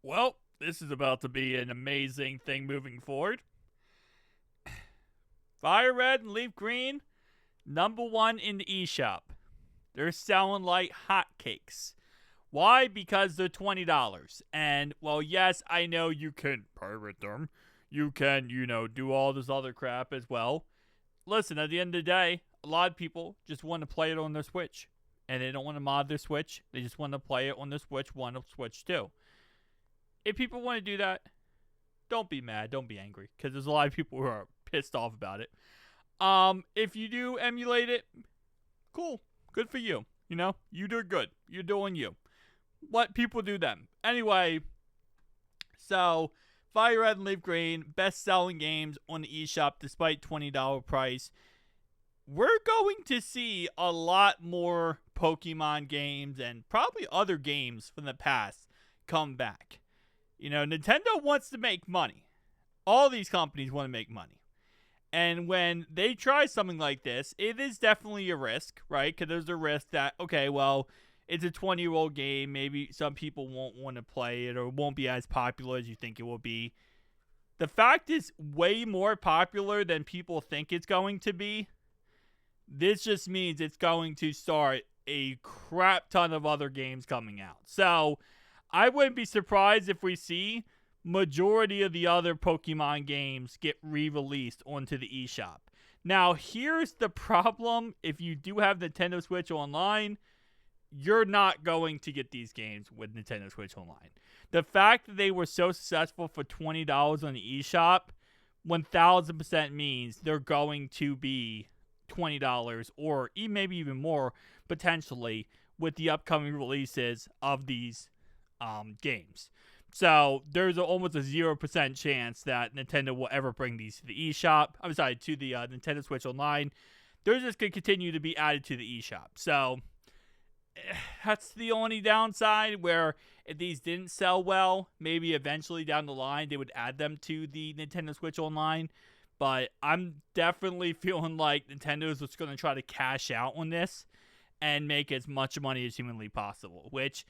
Well, this is about to be an amazing thing moving forward. Firered and Leafgreen, #1 in the eShop. They're selling like hotcakes. Why? Because they're $20. And, well, yes, I know you can pirate them. You can, do all this other crap as well. Listen, at the end of the day, a lot of people just want to play it on their Switch. And they don't want to mod their Switch. They just want to play it on their Switch 1 or Switch 2. If people want to do that, don't be mad. Don't be angry. Because there's a lot of people who are pissed off about it. If you do emulate it, cool. Good for you. You do good. You're doing you. Let people do them. Anyway, so Firered and Leafgreen, best-selling games on the eShop despite $20 price. We're going to see a lot more Pokemon games and probably other games from the past come back. Nintendo wants to make money. All these companies want to make money. And when they try something like this, it is definitely a risk, right? Because there's a risk that, okay, well, it's a 20-year-old game. Maybe some people won't want to play it or it won't be as popular as you think it will be. The fact is way more popular than people think it's going to be. This just means it's going to start a crap ton of other games coming out. So I wouldn't be surprised if we see majority of the other Pokemon games get re-released onto the eShop. Now, here's the problem. If you do have Nintendo Switch Online, you're not going to get these games with Nintendo Switch Online. The fact that they were so successful for $20 on the eShop, 1000% means they're going to be $20 or maybe even more potentially with the upcoming releases of these games. So there's almost a 0% chance that Nintendo will ever bring these to the eShop. I'm sorry, to the Nintendo Switch Online. They're just going to continue to be added to the eShop. So that's the only downside, where if these didn't sell well, maybe eventually down the line they would add them to the Nintendo Switch Online. But I'm definitely feeling like Nintendo's just going to try to cash out on this and make as much money as humanly possible. Which,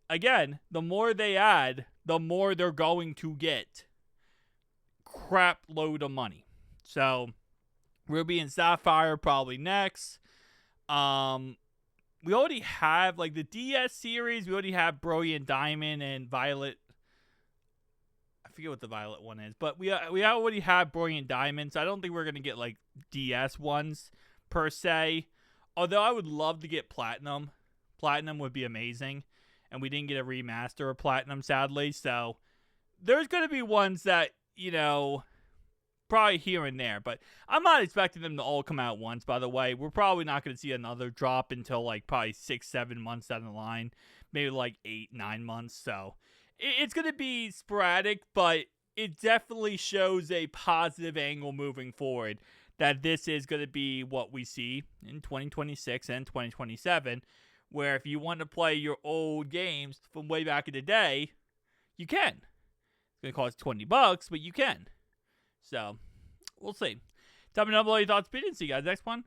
again, the more they add, the more they're going to get crap load of money. So, Ruby and Sapphire probably next. We already have, like, the DS series. We already have Brilliant Diamond and Violet. I forget what the Violet one is. But we already have Brilliant Diamond. So I don't think we're going to get, like, DS ones per se. Although I would love to get Platinum. Platinum would be amazing. And we didn't get a remaster of Platinum, sadly. So there's going to be ones that, probably here and there. But I'm not expecting them to all come out once, by the way. We're probably not going to see another drop until like probably 6-7 months down the line. Maybe like 8-9 months. So it's going to be sporadic, but it definitely shows a positive angle moving forward. That this is going to be what we see in 2026 and 2027. Where if you want to play your old games from way back in the day, you can. It's going to cost $20, but you can. So, we'll see. Tell me down below your thoughts, opinions. See you guys next one.